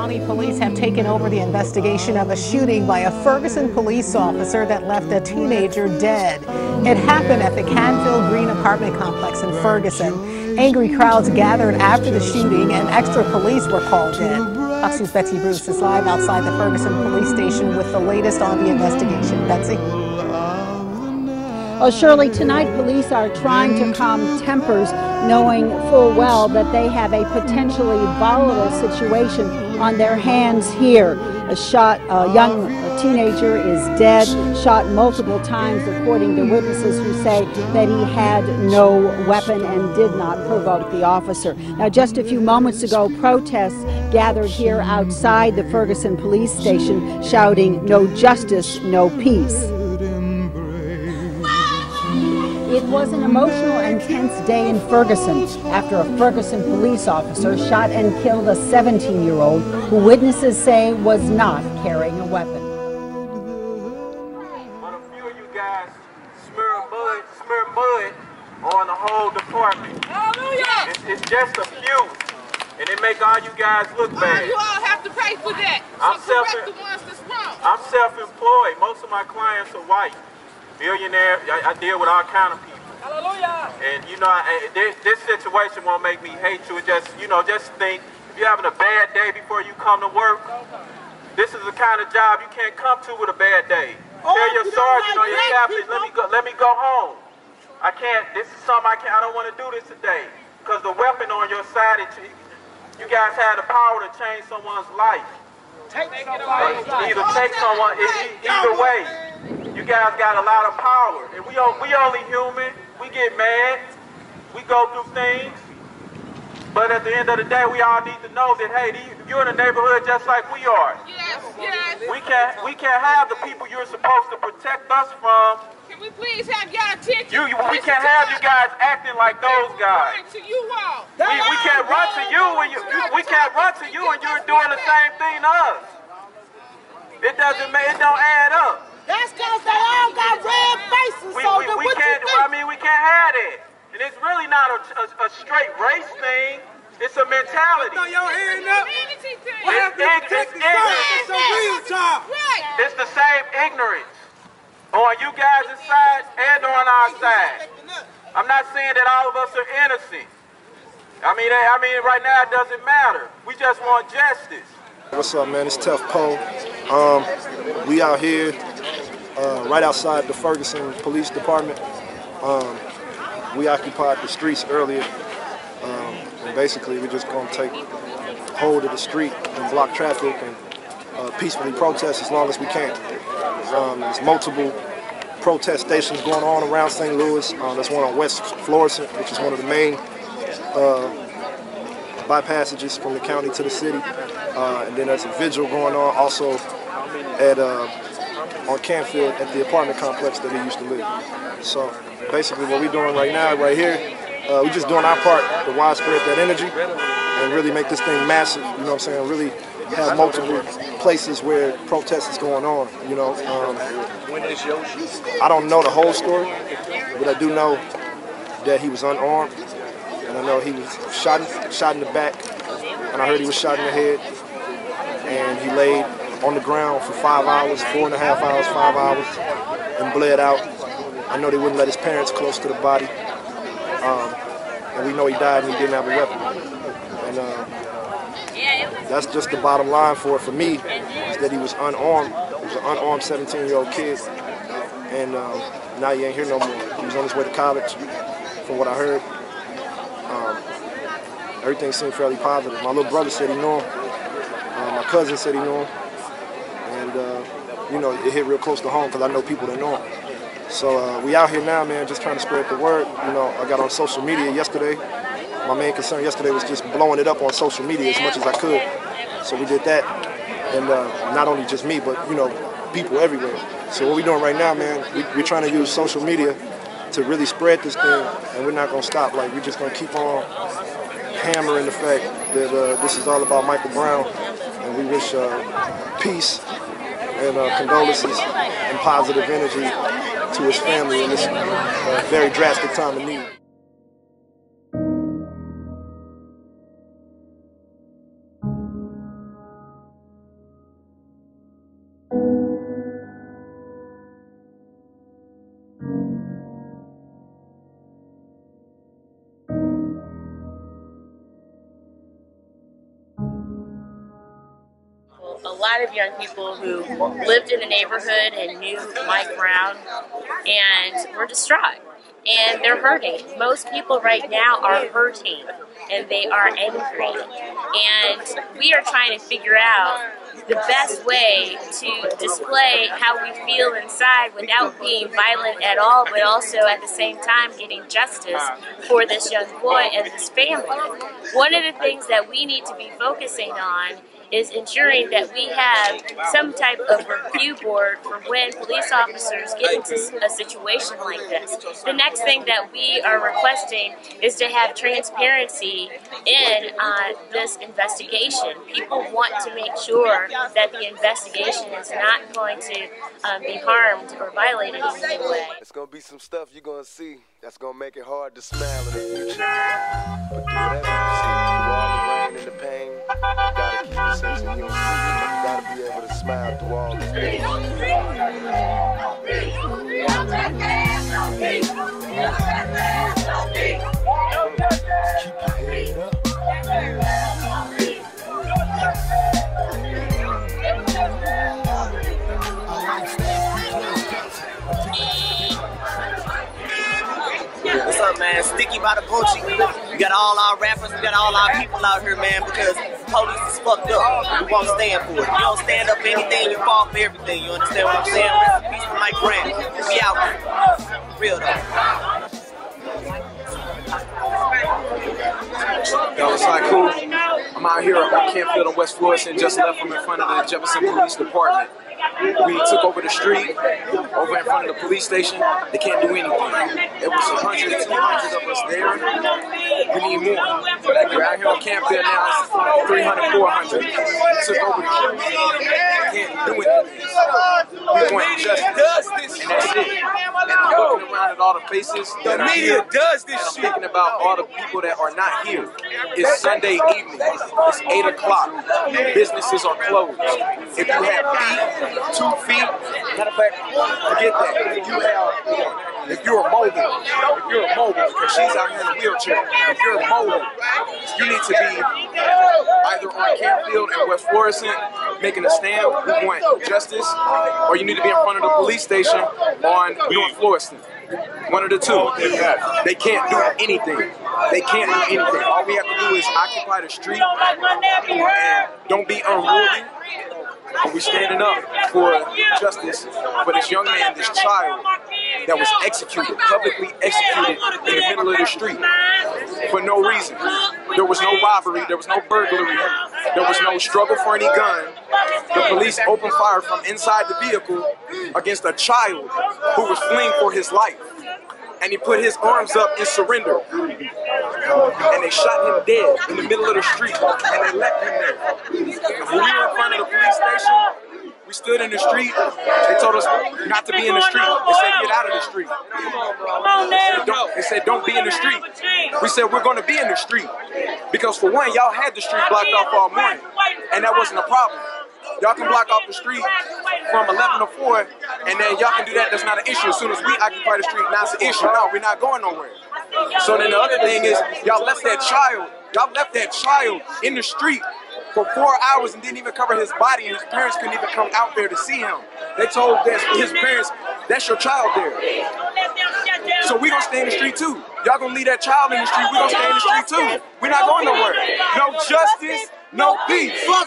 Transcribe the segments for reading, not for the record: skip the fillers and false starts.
County Police have taken over the investigation of a shooting by a Ferguson police officer that left a teenager dead. It happened at the Canfield Green apartment complex in Ferguson. Angry crowds gathered after the shooting and extra police were called in. Fox News' Betsy Bruce is live outside the Ferguson police station with the latest on the investigation. Betsy? Well, Shirley, tonight police are trying to calm tempers, knowing full well that they have a potentially volatile situation on their hands here. A young teenager is dead, shot multiple times, according to witnesses who say that he had no weapon and did not provoke the officer. Now, just a few moments ago, protests gathered here outside the Ferguson police station shouting, "No justice, no peace." It was an emotional and tense day in Ferguson after a Ferguson police officer shot and killed a 17-year-old who witnesses say was not carrying a weapon. But a few of you guys smear mud on the whole department. Hallelujah! It's just a few, and it make all you guys look bad. You all have to pay for that. I'm correct the ones that's wrong. I'm self-employed. Most of my clients are white. Millionaire, I deal with all kind of people. Hallelujah! And you know, this situation won't make me hate you. It just, just think, if you're having a bad day before you come to work, this is the kind of job you can't come to with a bad day. Tell your sergeant or your captain, let me go home. I can't, this is something I don't want to do this today. Because the weapon on your side, you guys have the power to change someone's life. Either take someone, either way. You guys got a lot of power, and we only human. We get mad, we go through things, but at the end of the day, we all need to know that, hey, you're in a neighborhood just like we are. Yes, yes. We can't have the people you're supposed to protect us from. Can we please have y'all attention? We can't have you guys acting like those guys. To you all. We can't run to you when we can't run to you and you're doing the same thing to us. It don't add up. That's because they all got red faces, we can't have it. And it's really not a straight race thing. It's a mentality. Throw your hand up. It's the same ignorance on you guys' side and on our side. I'm not saying that all of us are innocent. I mean, right now it doesn't matter. We just want justice. What's up, man? It's Tough Poe. We out here right outside the Ferguson Police Department. We occupied the streets earlier, and basically we're just going to take hold of the street and block traffic and peacefully protest as long as we can. There's multiple protest stations going on around St. Louis. There's one on West Florissant, which is one of the main bypassages from the county to the city. And then there's a vigil going on also at on Canfield at the apartment complex that he used to live. So basically what we're doing right now, right here, we're just doing our part to widespread that energy and really make this thing massive, you know what I'm saying, really have multiple places where protest is going on, you know. I don't know the whole story, but I do know that he was unarmed, and I know he was shot in the back, and I heard he was shot in the head, and he laid on the ground for 5 hours, 4.5 hours, 5 hours, and bled out. I know they wouldn't let his parents close to the body, and we know he died and he didn't have a weapon. And that's just the bottom line for it for me, is that he was unarmed. He was an unarmed 17-year-old kid, and now he ain't here no more. He was on his way to college, from what I heard. Everything seemed fairly positive. My little brother said he knew him. My cousin said he knew him. And, you know, it hit real close to home because I know people that know him. So we out here now, man, just trying to spread the word. You know, I got on social media yesterday. My main concern yesterday was just blowing it up on social media as much as I could. So we did that. And not only just me, but, you know, people everywhere. So what we're doing right now, man, we're trying to use social media to really spread this thing, and we're not going to stop. Like, we're just going to keep on hammering the fact that this is all about Michael Brown, and we wish peace and condolences and positive energy to his family in this very drastic time of need. a lot of young people who lived in the neighborhood and knew Mike Brown, and were distraught. And they're hurting. Most people right now are hurting, and they are angry. And we are trying to figure out the best way to display how we feel inside without being violent at all, but also at the same time getting justice for this young boy and his family. One of the things that we need to be focusing on is ensuring that we have some type of review board for when police officers get into a situation like this. The next thing that we are requesting is to have transparency in this investigation. People want to make sure that the investigation is not going to be harmed or violated in any way. It's going to be some stuff you're going to see that's going to make it hard to smile in the future. But through whatever you see, through all the rain and the pain, you got to keep a sense of humor. You got to be able to smile through all this pain. What's up, man? Sticky by the Gucci. We got all our rappers, we got all our people out here, man, because police is fucked up. We won't stand for it. You don't stand up for anything, you fall for everything. You understand what I'm saying? Rest in peace to Mike Brown. We out here. Real though. Yo, it's like cool. I'm out here on Canfield in West Florissant, just left from in front of the Jefferson Police Department. We took over the street, over in front of the police station. They can't do anything. It was 100, 200 of us there. We need more. We're out here on Canfield now. It's 300, 400. We took over the street. They can't do anything. We want justice, and that's it. And I'm looking around at all the faces. The media does this shit. I'm thinking about all the people that are not here. It's Sunday evening. It's 8 o'clock. Businesses are closed. If you have feet, 2 feet, matter of fact, forget that. If you're mobile, because she's out here in a wheelchair, if you're mobile, you need to be either on Canfield and West Florissant making a stand, we want justice, or you need to be in front of the police station on North Florissant. One of the two. They can't do anything. They can't do anything. All we have to do is occupy the street and don't be unruly. We're standing up for justice for this young man, this child that was executed, publicly executed in the middle of the street for no reason. There was no robbery, there was no burglary, there was no struggle for any gun. The police opened fire from inside the vehicle against a child who was fleeing for his life. And he put his arms up in surrender. And they shot him dead in the middle of the street. And they left him there. And when we were in front of the police station, we stood in the street. They told us not to be in the street. They said, get out of the street. They said, don't be in the street. We said, we're going to be in the street. Because for one, y'all had the street blocked off all morning. And that wasn't a problem. Y'all can block off the street from 11 to 4, and then y'all can do that. That's not an issue. As soon as we occupy the street, now it's an issue. No, we're not going nowhere. So then the other thing is, y'all left that child in the street for 4 hours and didn't even cover his body, and his parents couldn't even come out there to see him. They told his parents, that's your child there. So we gonna stay in the street too. Y'all gonna leave that child in the street, we gonna stay in the street too. We're not going nowhere. No justice, no peace. No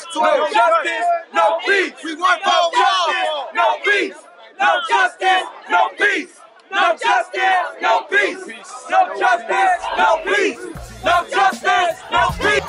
justice, no peace. We want no justice, no peace. No justice, no peace. No justice, no peace. No justice, no peace. No justice, no peace.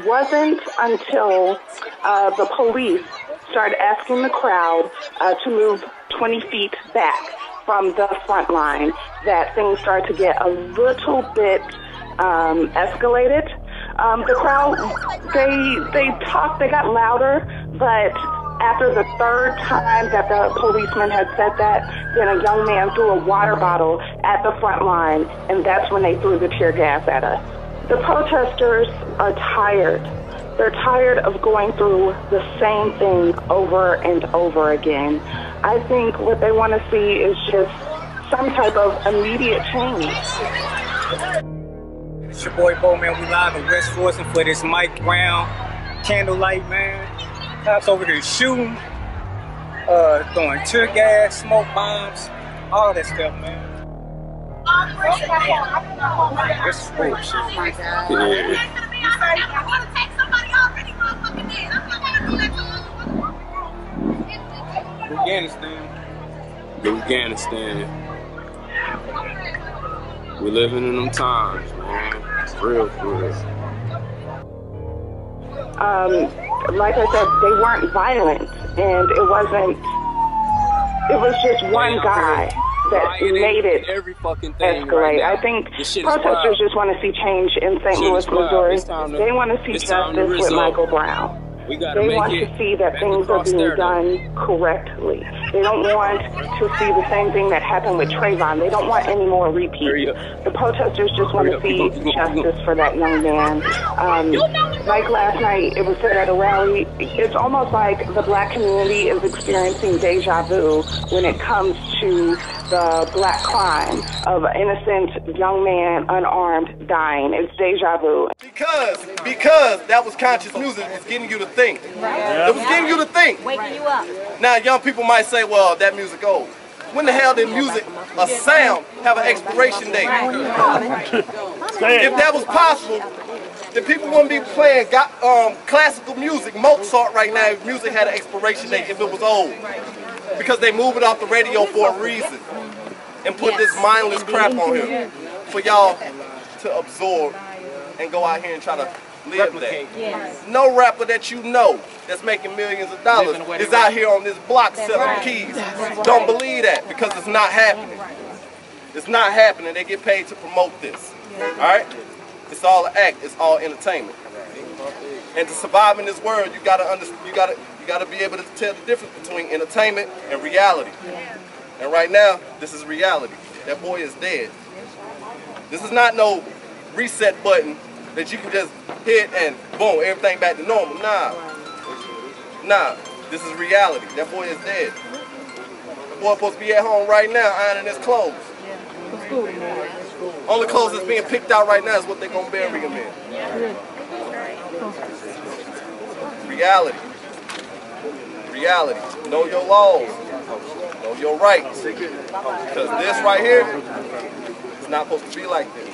wasn't until the police started asking the crowd to move 20 feet back from the front line that things started to get a little bit escalated. The crowd, they talked, they got louder, but after the third time that the policeman had said that, then a young man threw a water bottle at the front line, and that's when they threw the tear gas at us. The protesters are tired. They're tired of going through the same thing over and over again. I think what they want to see is just some type of immediate change. It's your boy Bo, man. We live in West Florissant for this Mike Brown Candlelight, man. Cops over here shooting, throwing tear gas, smoke bombs, all that stuff, man. This is bullshit. Afghanistan. We're living in them times, man. It's real for real. Like I said, they weren't violent, and it was just one guy that made it escalate. Right, I think protesters just want to see change in St. Louis, Missouri. They want to see justice with Michael Brown. They want to see that things are being done correctly. They don't want to see the same thing that happened with Trayvon. They don't want any more repeats. The protesters just want to see justice for that young man. Like last night, it was said at a rally, it's almost like the black community is experiencing deja vu when it comes to the black crime of an innocent young man, unarmed, dying. It's deja vu. Because that was conscious music. It was getting you to think. It was getting you to think. Waking you up. Now, young people might say, well, that music old. When the hell did music, a sound, have an expiration date? If that was possible, then people wouldn't be playing classical music, Mozart right now, if music had an expiration date, if it was old. Because they move it off the radio for a reason and put this mindless crap on here for y'all to absorb and go out here and try to live that. No rapper that you know that's making millions of dollars is out here on this block selling keys. Don't believe that, because it's not happening. It's not happening. They get paid to promote this. Alright? It's all an act, it's all entertainment. And to survive in this world, you gotta be able to tell the difference between entertainment and reality. And right now, this is reality. That boy is dead. This is not no reset button that you can just hit and boom, everything back to normal. Nah, this is reality. That boy is dead. The boy supposed to be at home right now ironing his clothes. Only clothes that's being picked out right now is what they're gonna bury him in. Reality. Reality. Know your laws. Know your rights. Because this right here is not supposed to be like this.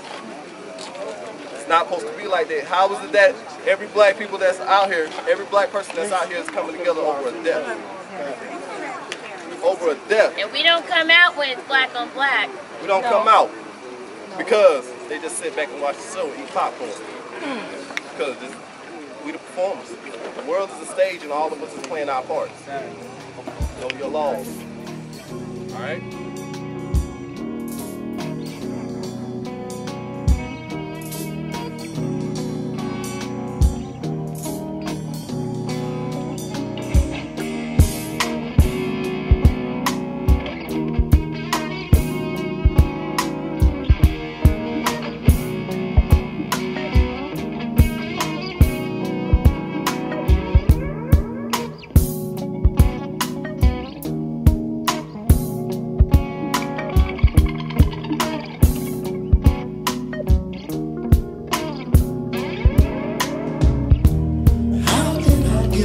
It's not supposed to be like that. How is it that every black people that's out here, every black person that's out here is coming together over a death? Over a death. And we don't come out when it's black on black. We don't come out because they just sit back and watch the show and eat popcorn. Because we the performers. The world is a stage and all of us is playing our parts. Know your laws. Alright?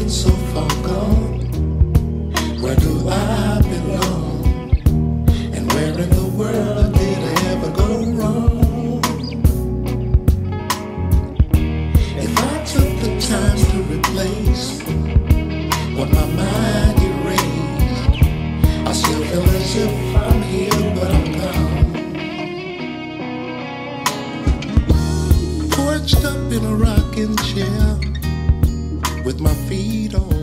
So far gone, where do I belong? And where in the world did I ever go wrong? If I took the time to replace what my mind erased, I still feel as if I'm here, but I'm gone. Perched up in a rocking chair, with my feet on